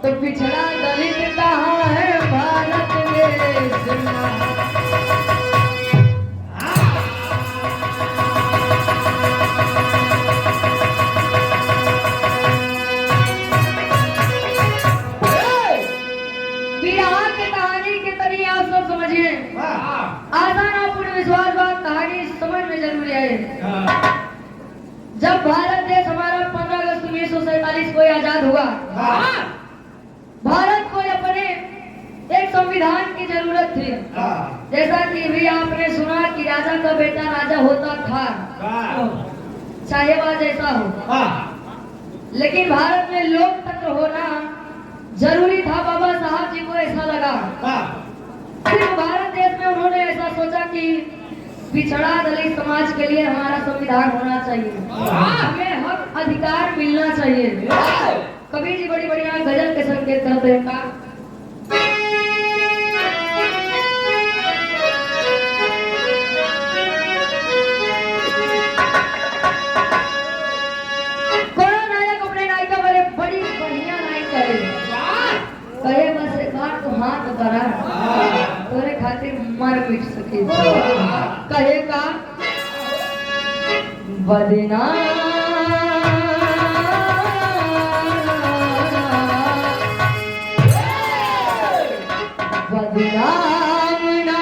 तो पिछड़ा दलित कहाँ है भारत देश में। जब भारत देश हमारा 15 अगस्त 1947 को आजाद हुआ, भारत को अपने एक संविधान की जरूरत थी। जैसा कि भी आपने सुना कि राजा का बेटा राजा होता था, चाहे वह जैसा हो, लेकिन भारत में लोकतंत्र होना जरूरी था। बाबा साहब जी को ऐसा लगा। फिर भारत देश में उन्होंने ऐसा सोचा कि पिछड़ा दलित समाज के लिए हमारा संविधान होना चाहिए, हमें हक अधिकार मिलना चाहिए। कबीर जी बड़ी बढ़िया गजल के संकेत करते हैं। कोई नायक अपने नायिका वाले बड़ी बढ़िया नायक कहे बस एक बार तो हाथ करा तोरे खातिर मर मिट सके। कहे का बदनाम ना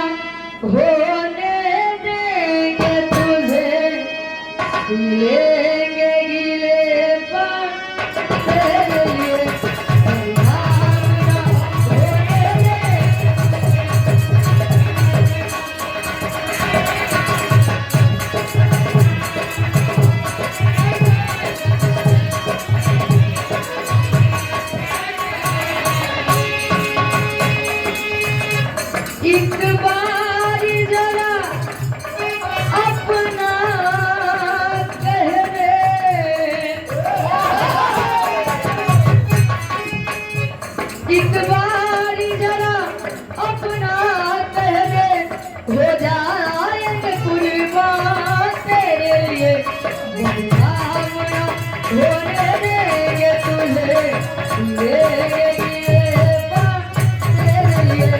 होने देंगे तुझे, लेंगे गिले पर तेरे लिए। एक बार जरा अपना कह दे, एक बार जरा अपना कह दे, हो जाएंगे कुर्बान तेरे लिए। बदनाम ना होने देंगे तुझे, लेंगे ये बात तेरे लिए।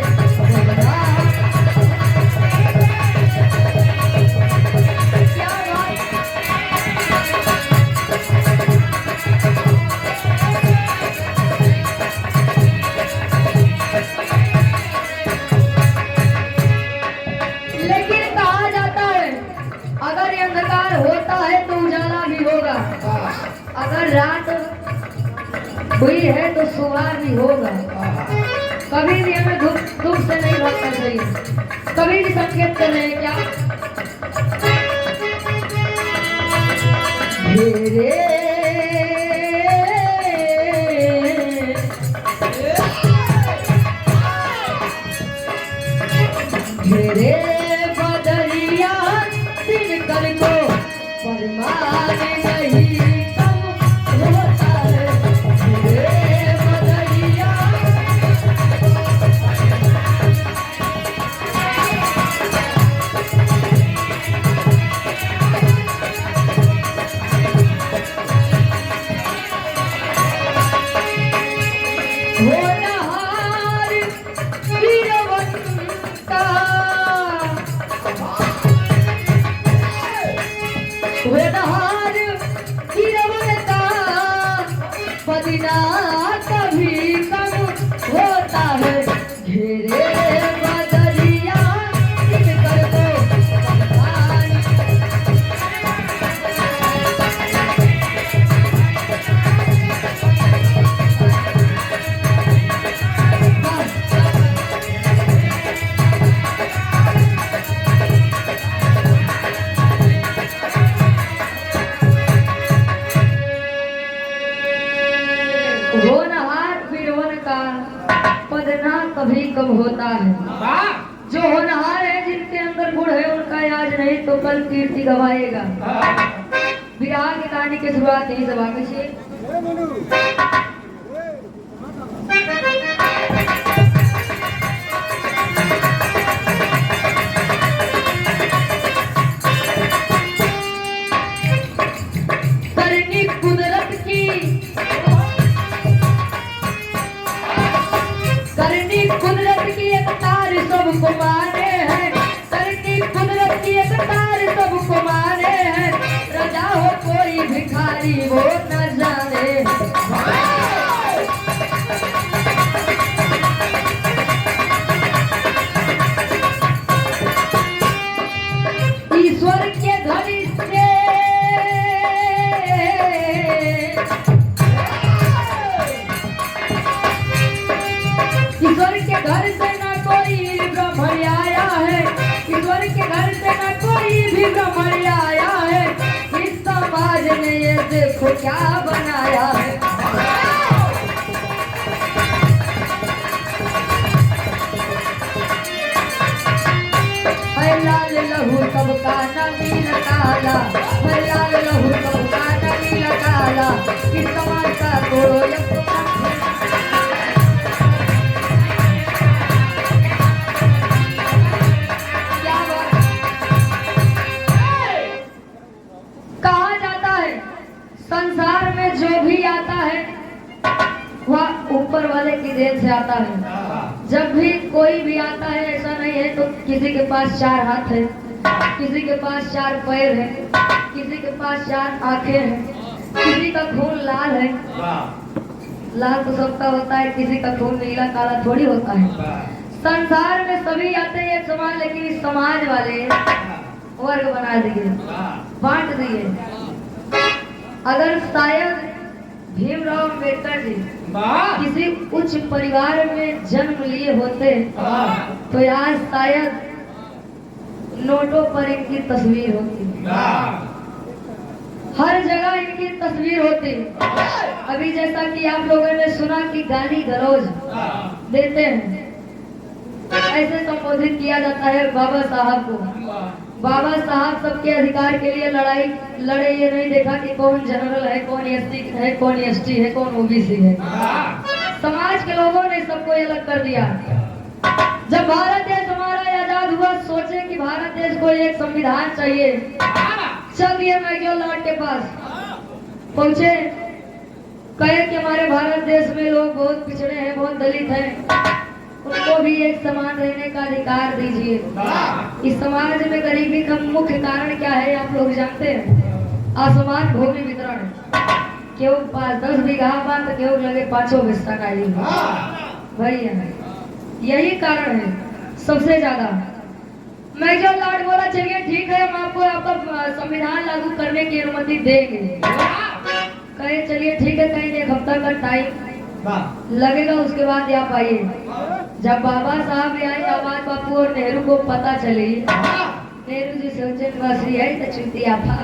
अगर रात हुई है तो सुहार भी होगा। कभी भी हमें दुख से नहीं भागना चाहिए। कभी भी संकेत कर रहे हैं क्या? घेरे बदरिया दिन कल को परमान नहीं बदना कभी कम होता है। घेरे बदरिया दिन कर को पदना कभी कम होता है। जो होनहार है जिनके अंदर गुण है उनका आज नहीं तो कल कीर्ति गवाएगा। विराह की कहानी की शुरुआत यही सभा से। क्या बनाया है। लाल लहू सबका नील काला, लाल लहू सबका नील काला, इस समाज का तोड़ो क्या बात। कहा जाता है संसार में जो भी आता है वह ऊपर वाले की देन से आता है। जब भी कोई भी आता है ऐसा नहीं है तो किसी के पास 4 हाथ है, किसी के पास 4 पैर है, किसी के पास 4 आंखें हैं, किसी का खून लाल है। लाल तो सबका होता है, किसी का खून नीला काला थोड़ी होता है। संसार में सभी आते हैं एक समान, लेकिन इस समाज वाले वर्ग बना दिए, बांट दिए। अगर शायद भीमराव अम्बेडकर जी किसी उच्च परिवार में जन्म लिए होते तो आज शायद नोटों पर इनकी तस्वीर होती, हर जगह इनकी तस्वीर होती। अभी जैसा कि आप लोगों ने सुना कि गाली गलौज देते हैं, ऐसे संबोधित किया जाता है बाबा साहब को। बाबा साहब सबके अधिकार के लिए लड़ाई लड़े, ये नहीं देखा कि कौन जनरल है, कौन एससी है, कौन एसटी है, कौन ओबीसी है। समाज के लोगों ने सबको अलग कर दिया। जब भारत देश हमारा आजाद हुआ, सोचे कि भारत देश को एक संविधान चाहिए। चल दिए मैग्योर लॉर्ड के पास पहुंचे, कहे कि हमारे भारत देश में लोग बहुत पिछड़े हैं, बहुत दलित हैं, उनको भी एक समान रहने का अधिकार दीजिए। इस समाज में गरीबी का मुख्य कारण क्या है आप लोग जानते हैं? असमान भूमि वितरण। क्यों 5-10 बीघा बात, क्यों लगे 5 हिस्सा का ही भैया, यही कारण है सबसे ज्यादा। मेजर लॉर्ड बोला चलिए ठीक है, हम आपको आपका संविधान लागू करने की अनुमति देंगे। कहे चलिए ठीक है, कहीं 1 हफ्ता का टाइम लगेगा, उसके बाद आप आइए। जब बाबा साहब आए, आबाद बापू और नेहरू को पता चली, नेहरू जी सोचे बस यही तो चुतिया था,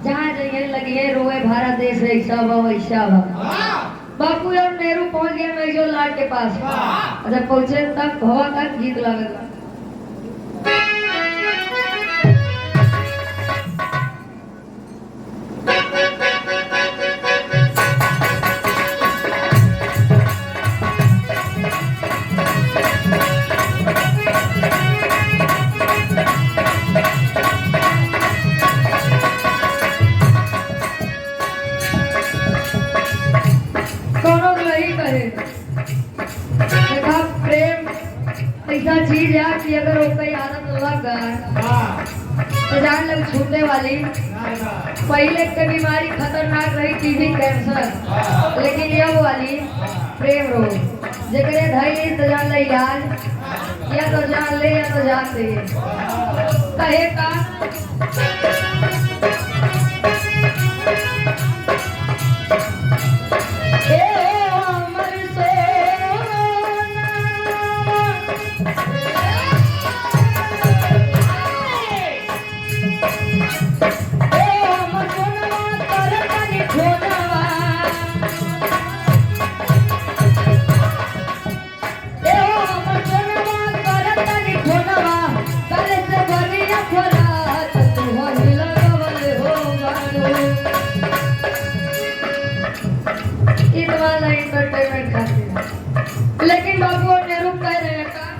जहाँ जाइए लगे रोए भारत देश ऐसा हुआ वैसा हुआ। बापू और नेहरू पहुंच गए मेजर लॉर्ड के पास। जब पहुंचे तब हवा का गीत लगा। देखा प्रेम ऐसा चीज है कि अगर वो कई आदत लग गए तो जान लग छूटने वाली। पहले की बीमारी खतरनाक रही टीबी कैंसर, लेकिन यह वाली प्रेम रोग जगह धैर्य तो जान ले इलाज, या तो जान ले या तो जान दे। कहे का लेकिन बाबू और नेहरू कह रहे हैं बाबू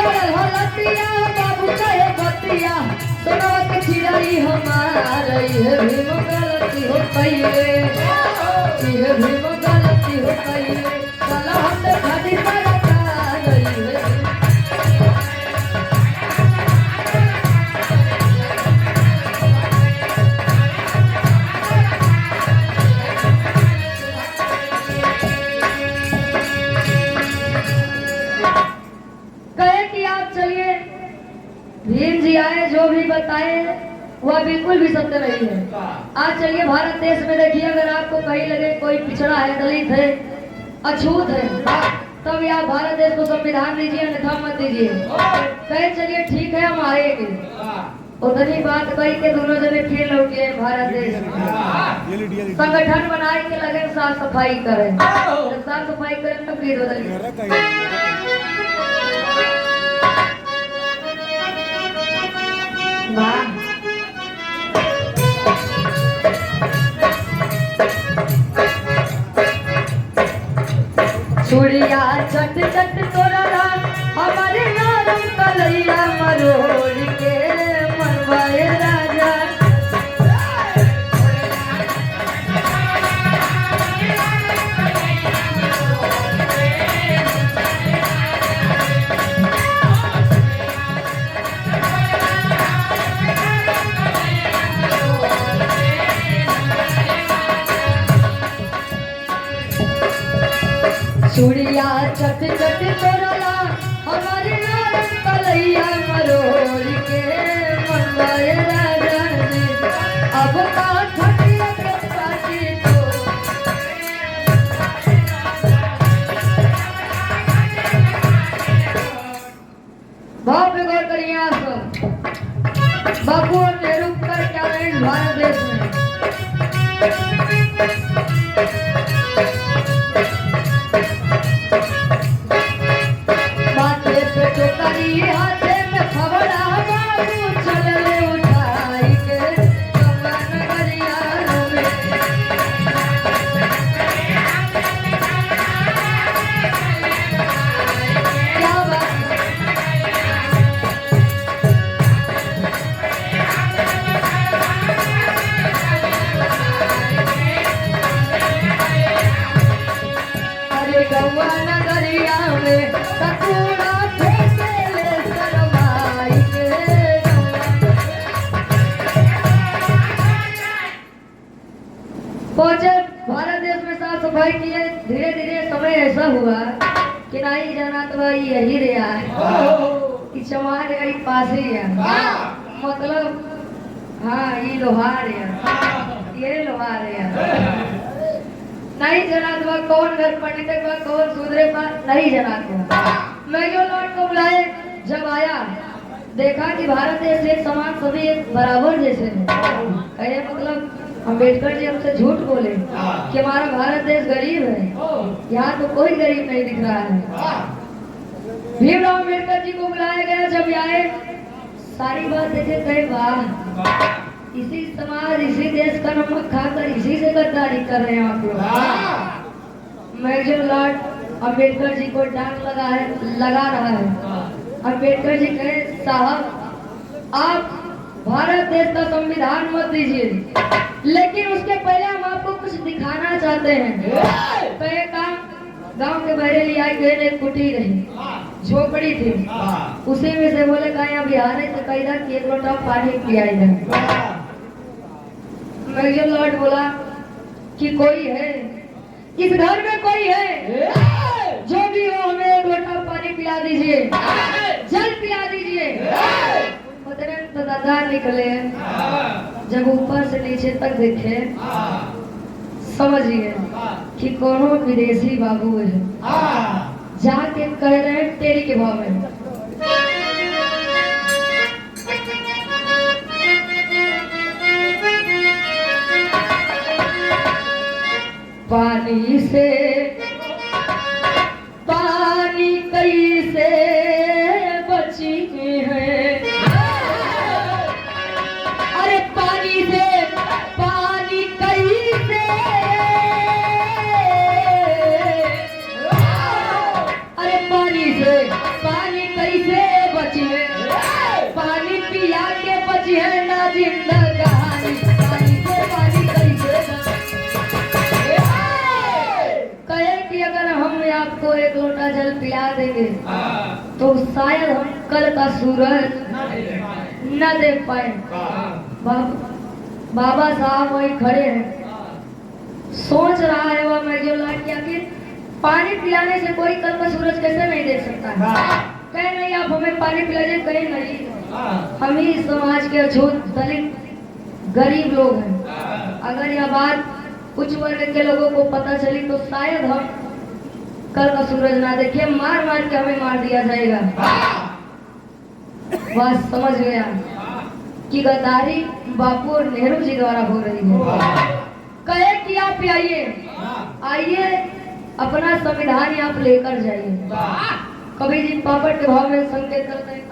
कहे बतिया, बाबू कहे बतिया, सोनवा के चिड़ई हमारी है भीम गलती हो पहले, ये भीम गलती हो पहले, चला हम खादी सरकार रही है। कहे कि आप चलिए, भीम जी आए, जो भी बताए वो वह बिल्कुल भी सत्य नहीं है। आज चलिए भारत देश में देखिए, अगर आपको कहीं लगे कोई पिछड़ा है, दलित है, अछूत है, तब आप भारत देश को संविधान दीजिए, अन्यथा मत दीजिए। कहे चलिए ठीक है हम आएंगे, उतनी बात कही के दोनों जने फिर लौटे भारत देश में। संगठन बनाए के लगे साफ सफाई करें, साफ सफाई करें तो फिर बदल। चूड़िया चट चट तोरा हमारे नाम कलैया मरोड़ के मनवाए राजा। चूड़िया चट चट तोरा हमारे नाम कलैया मरोड़ के मनवाए राजा जी। अब का ठटिया के पाटी तो भाव पे गौर करिए आप। बाबू और नेहरू का टैलेंट भारत देश में। हाथे में खबड़ा बाबू चले उठाई के नगरिया में। क्या बात अरे गौआ नगरिया में सतूरा पहुंचे भारत देश में साफ सफाई किए। धीरे धीरे समय ऐसा हुआ कि नहीं जाना तो भाई यही रहा है, चमार गई पास ही है, मतलब हाँ ये लोहार है, ये लोहार है। नहीं जाना तो कौन घर पंडित का कौन सुधरे का नहीं जाना तो। मैं जो लौट को बुलाए, जब आया देखा कि भारत देश एक समान सभी एक बराबर जैसे हैं। कहे मतलब अम्बेडकर जी हमसे झूठ बोले कि हमारा भारत देश गरीब है, यहाँ तो कोई गरीब नहीं दिख रहा है। भीमराव अम्बेडकर जी को बुलाया गया, जब आए सारी बात देखे, कहे वाह इसी समाज इसी देश का नमक खाकर इसी से गद्दारी कर रहे हैं आप लोग। मेजर लॉर्ड अम्बेडकर जी को डांट लगा रहा है। अम्बेडकर जी कहे साहब आप भारत देश का संविधान मत दीजिए, लेकिन उसके पहले हम आपको कुछ दिखाना चाहते हैं। तो एक गांव के बहरेली आई गए एक कुटीर रही, झोपड़ी थी, उसी में से बोले कहा यहाँ बिहार है तो कही था कि एक लोटा पानी पिया जाए। मेजर लॉर्ड बोला कि कोई है इस घर में, कोई है जो भी हो हमें एक लोटा पानी पिला दीजिए, जल पिला दीजिए। तो दादा निकले, जब ऊपर से नीचे तक देखे समझिए कि कोनो विदेशी बाबू है, जाके कह रहे हैं तेरी के भाव में। पानी से पानी कैसे बची है, अरे पानी से पानी कैसे, अरे पानी से पानी कैसे बची है, पानी पिया के बची है ना जिंदगानी, पानी से पानी कैसे। कहे कि अगर हम आपको एक लोटा जल पिला देंगे तो शायद हम कल का सूरज न देख पाए। बाबा साहब वही खड़े हैं, सोच रहा है वह मेजर लॉर्ड क्या कि पानी पिलाने से कोई कल का सूरज कैसे नहीं देख सकता है। कहे नहीं आप हमें पानी पिला दे, कहे नहीं हम ही समाज के अछूत दलित गरीब लोग हैं। अगर यह बात उच्च वर्ग के लोगों को पता चली तो शायद हम कल का सूरज ना देखे, मार मार के हमें मार दिया जाएगा। वह समझ गया कि गद्दारी बापू और नेहरू जी द्वारा हो रही है। कहे कि आप आइए अपना संविधान आप लेकर जाइए। कबीर जी पापड़ के भाव में संकेत करते हैं।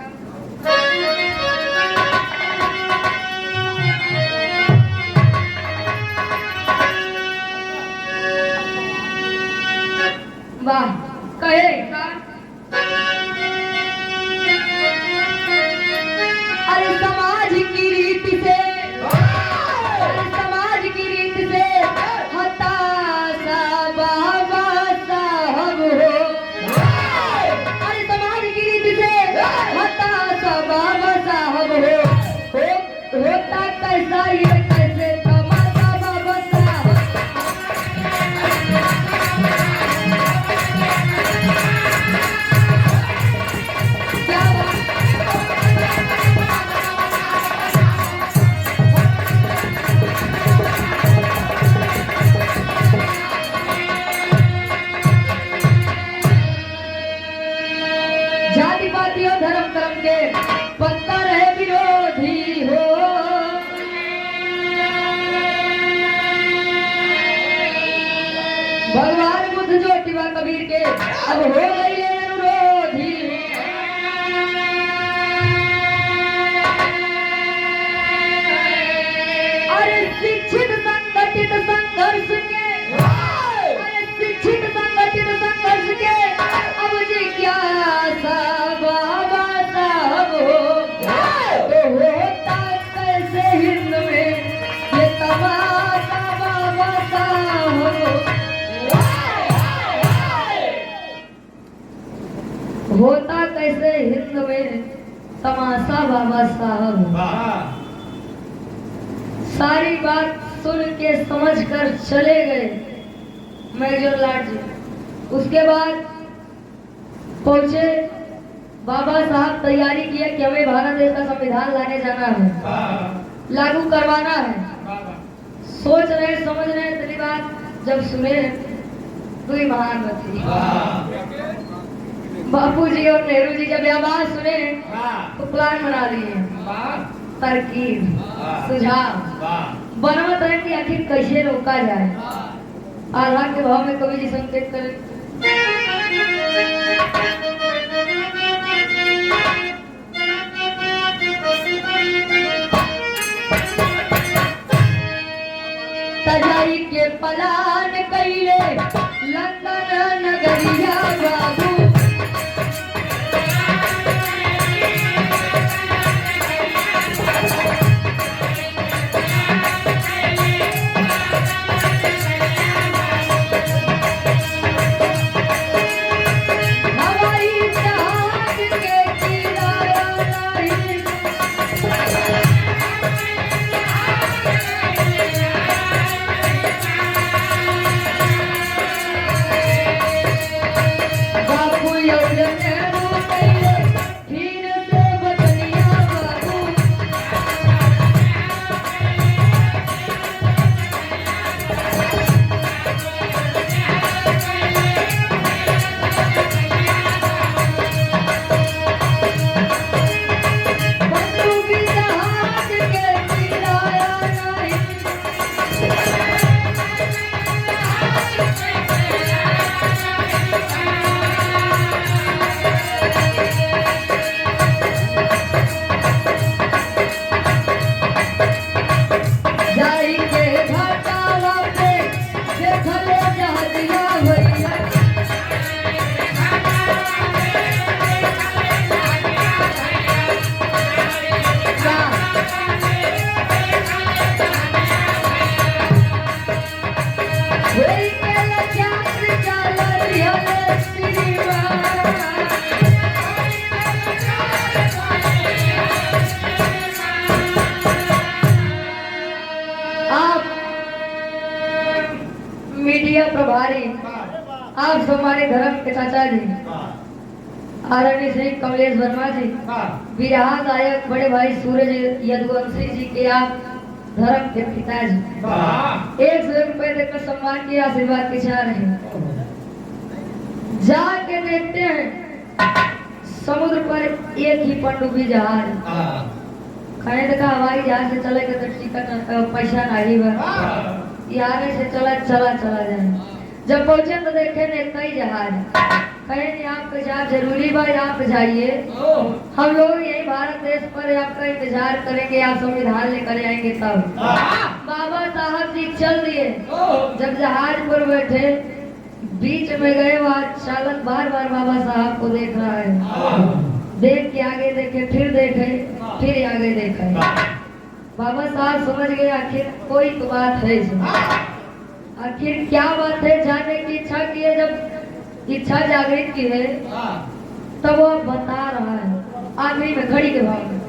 वाह, कहे अरे समाज की रीत से, समाज की रीत से हताशा बाबा साहब हो। अरे समाज की रीत से हताशा बाबा साहब हो। होता कैसा ये कैसे तमाशा बाबा साहब। जाति पाति और धर्म कर्म के पत्ता रहे विरोधी हो। भगवान बुद्ध ज्योतिबा कबीर के अब हो गई अनुरोधी। अरे शिक्षित संगठित संघर्ष के, अरे शिक्षित संगठित संघर्ष के अब जिज्ञासा बाबा साहब हो। तो होता कैसे हिंद में ये तमाशा बाबा साहब हो। होता कैसे हिंद में तमाशा बाबा साहब। सारी बात सुन के समझ कर चले गए मेजर लाट जी। उसके बाद पहुंचे बाबा साहब, तैयारी किया कि हमें भारत देश का संविधान लाने जाना है, लागू करवाना है। सोच रहे समझ रहे, इतनी बात जब सुने तो ही महान थी। बापू जी और नेहरू जी जब यह बात सुने तो प्लान बना लिए, तरकीब सुझाव बनावत रहे कि आखिर कैसे रोका जाए। आधा के भाव में कवि जी संकेत करें। तजाई के पलान कैले लंदन नगरिया बाबू। मीडिया प्रभारी आप हमारे धर्म के चाचा जी आदरणीय श्री कमलेश वर्मा जी, विराह गायक बड़े भाई सूरज यदुवंशी जी के आप धर्म के पिताजी 100 रुपए देकर सम्मान की आशीर्वाद के चाह रहे हैं। जाके देखते हैं समुद्र पर एक ही पनडुब्बी जहाज। कहे देखा हवाई जहाज से चलेगा तो टिकट पैसा नहीं बा, यहाँ से चला जाए। जब पहुंचे तो देखे नहीं इतना ही जहाज। कहे यहाँ पे जहाँ जरूरी बा यहाँ पे जाइए, हम लोग यही भारत देश पर आपका इंतजार करेंगे, आप संविधान लेकर आएंगे तब। बाबा साहब जी चल दिए। जब जहाज पर बैठे बीच में गए, वहाँ चालक बार बार बाबा साहब को देख रहा है। देख के आगे देखे, फिर देखे, फिर आगे देखा। बाबा साहब समझ गए आखिर कोई तो बात है इसमें। आखिर क्या बात है, जानने की इच्छा की है। जब इच्छा जागृत की है तब वो बता रहा है आखिरी में घड़ी के भाव में।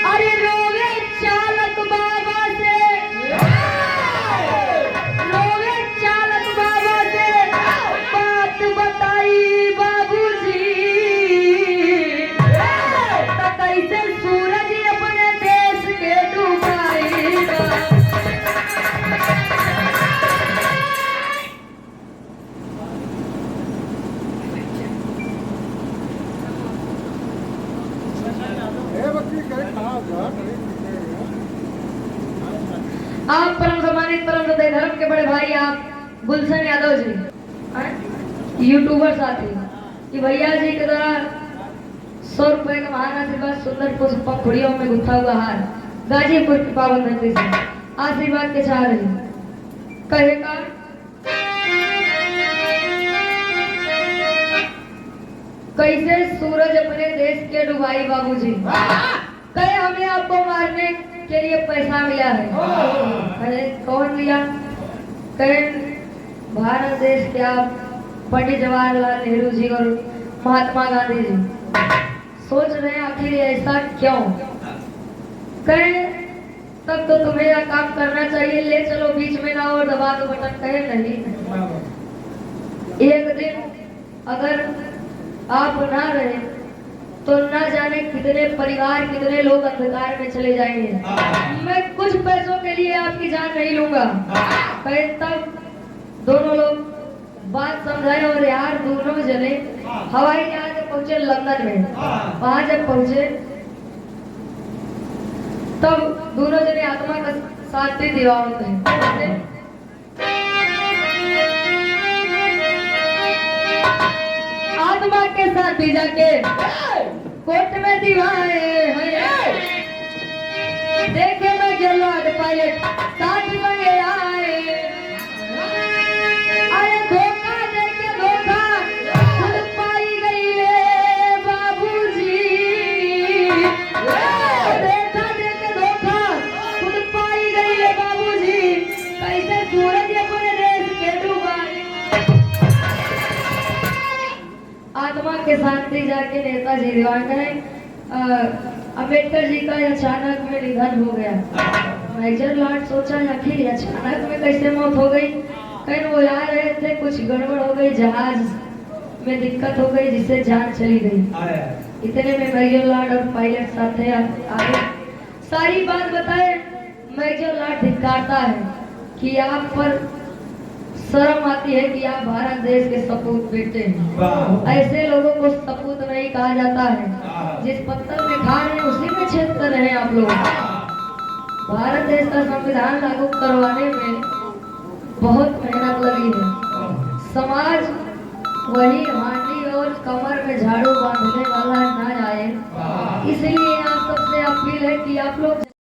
अरे रोवे चालक बाबा से, रोवे चालक बाबा से बात बताई बाबूजी, तो कैसे सूरज अपने देश के डुबाएगा। आप परम सम्मानित परम हृदय धर्म के बड़े भाई आप गुलशन यादव जी यूट्यूबर साथी कि भैया जी के द्वारा 100 रुपए का महान आशीर्वाद सुंदर पुष्प पंखुड़ियों में गुथा हुआ हार गाजीपुर की पावन धरती से आशीर्वाद के चाह रही कहेगा। कैसे सूरज अपने देश के डुबाई बाबूजी, कहे हमें आपको मारने के लिए पैसा मिला है। कहे कौन मिला? कहे भारत देश के आप पंडित जवाहरलाल नेहरू जी और महात्मा गांधी जी। सोच रहे हैं आखिर ऐसा क्यों? कहे तब तो तुम्हें यह काम करना चाहिए, ले चलो बीच में ना और दबा दो बटन। कहे नहीं, एक दिन अगर आप ना रहे तो ना जाने कितने परिवार कितने लोग अंधकार में चले जाएंगे। मैं कुछ पैसों के लिए आपकी जान नहीं लूंगा। कहे तब दोनों लोग बात समझाए और यार दोनों जने हवाई जहाज में पहुंचे लंदन में। वहां जब पहुंचे तब दोनों जने आत्मा का शांति दिवाते हैं। आत्मा के साथ भी जाके कोर्ट में दिवाए हैं। देखे मैं जो लॉर्ड पायलट साथ बने आए। अरे धोखा देके धोखा खुद पाई गई ले बाबूजी। धोखा देके धोखा खुद पाई गई ले बाबूजी। कैसे सूरज अपने देश के डुबाए। आत्मा के शांति जाके नेताजी दीवान अम्बेडकर जी का अचानक में निधन हो गया। मेजर लॉर्ड सोचा आखिर अचानक में कैसे मौत हो गई। कहीं वो आ रहे थे, कुछ गड़बड़ हो गई, जहाज में दिक्कत हो गई जिससे जान चली गई। इतने में मेजर लॉर्ड और पायलट साथ आए, सारी बात बताए। मेजर लॉर्ड धिक्कारता है कि आप पर शर्म आती है कि आप भारत देश के सपूत बेटे हैं। ऐसे लोगों को सपूत नहीं कहा जाता है। जिस पत्थर में खा रहे हैं उसी में छेद कर रहे हैं आप लोग। भारत देश का संविधान लागू करवाने में बहुत मेहनत लगी है। समाज वही हांडी और कमर में झाड़ू बांधने वाला ना जाए, इसलिए आप सबसे अपील है कि आप लोग